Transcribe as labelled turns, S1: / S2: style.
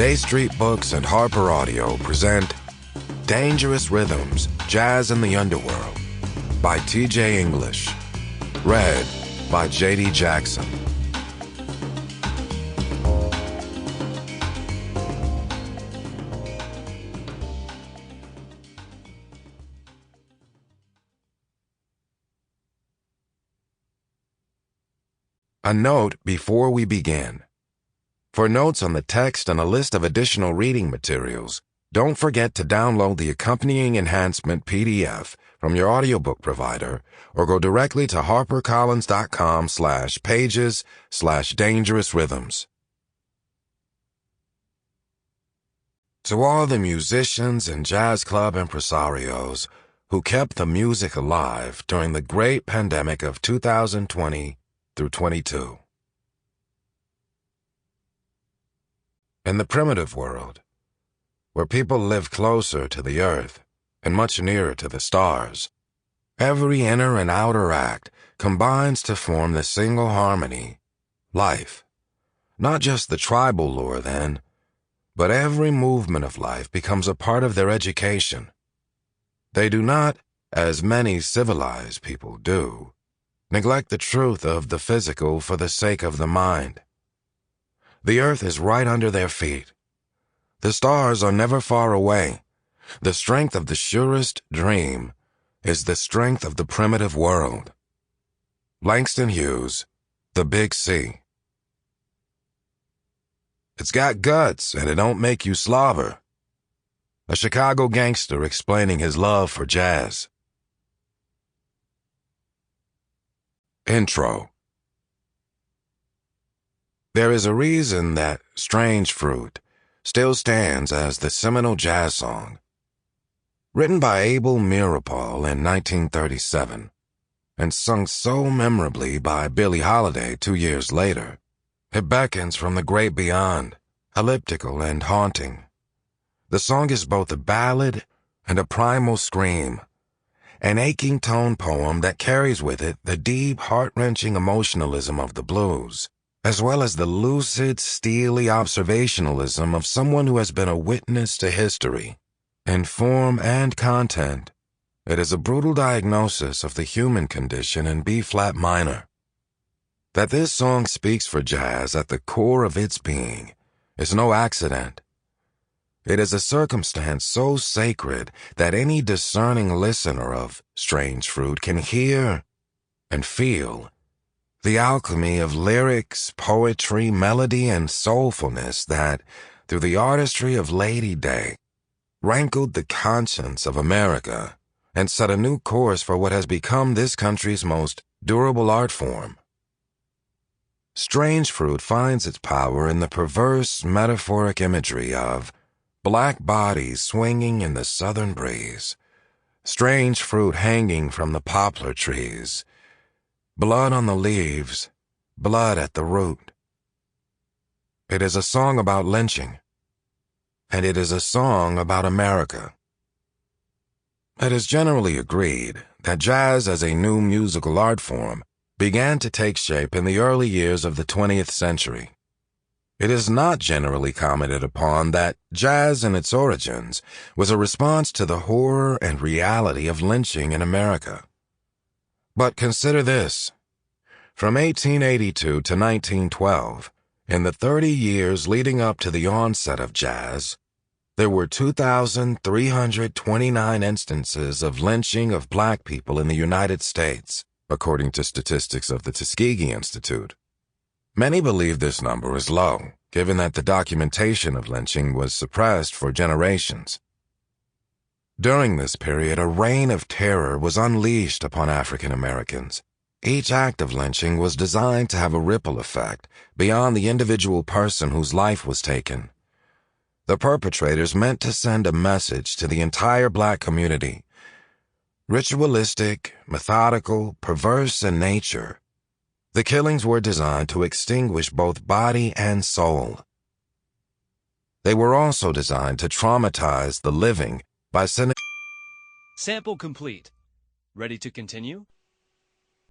S1: J Street Books and HarperAudio present Dangerous Rhythms, Jazz in the Underworld by T.J. English. Read by J.D. Jackson. A note before we begin. For notes on the text and a list of additional reading materials, don't forget to download the accompanying enhancement PDF from your audiobook provider or go directly to harpercollins.com/pages/dangerous-rhythms. To all the musicians and jazz club impresarios who kept the music alive during the great pandemic of 2020 through 22. In the primitive world, where people live closer to the earth and much nearer to the stars, every inner and outer act combines to form the single harmony, life. Not just the tribal lore then, but every movement of life becomes a part of their education. They do not, as many civilized people do, neglect the truth of the physical for the sake of the mind. The earth is right under their feet. The stars are never far away. The strength of the surest dream is the strength of the primitive world. Langston Hughes, The Big C. It's got guts and it don't make you slobber. A Chicago gangster explaining his love for jazz. Intro. There is a reason that Strange Fruit still stands as the seminal jazz song. Written by Abel Meeropol in 1937 and sung so memorably by Billie Holiday 2 years later, it beckons from the great beyond, elliptical and haunting. The song is both a ballad and a primal scream, an aching tone poem that carries with it the deep, heart-wrenching emotionalism of the blues, as well as the lucid, steely observationalism of someone who has been a witness to history. In form and content, it is a brutal diagnosis of the human condition in B-flat minor. That this song speaks for jazz at the core of its being is no accident. It is a circumstance so sacred that any discerning listener of Strange Fruit can hear and feel the alchemy of lyrics, poetry, melody, and soulfulness that, through the artistry of Lady Day, rankled the conscience of America and set a new course for what has become this country's most durable art form. Strange Fruit finds its power in the perverse, metaphoric imagery of black bodies swinging in the southern breeze, strange fruit hanging from the poplar trees, blood on the leaves, blood at the root. It is a song about lynching, and it is a song about America. It is generally agreed that jazz as a new musical art form began to take shape in the early years of the 20th century. It is not generally commented upon that jazz in its origins was a response to the horror and reality of lynching in America. But consider this. From 1882 to 1912, in the 30 years leading up to the onset of jazz, there were 2,329 instances of lynching of black people in the United States, according to statistics of the Tuskegee Institute. Many believe this number is low, given that the documentation of lynching was suppressed for generations. During this period, a reign of terror was unleashed upon African Americans. Each act of lynching was designed to have a ripple effect beyond the individual person whose life was taken. The perpetrators meant to send a message to the entire black community. Ritualistic, methodical, perverse in nature, the killings were designed to extinguish both body and soul. They were also designed to traumatize the living by sending...
S2: Sample complete. Ready to continue?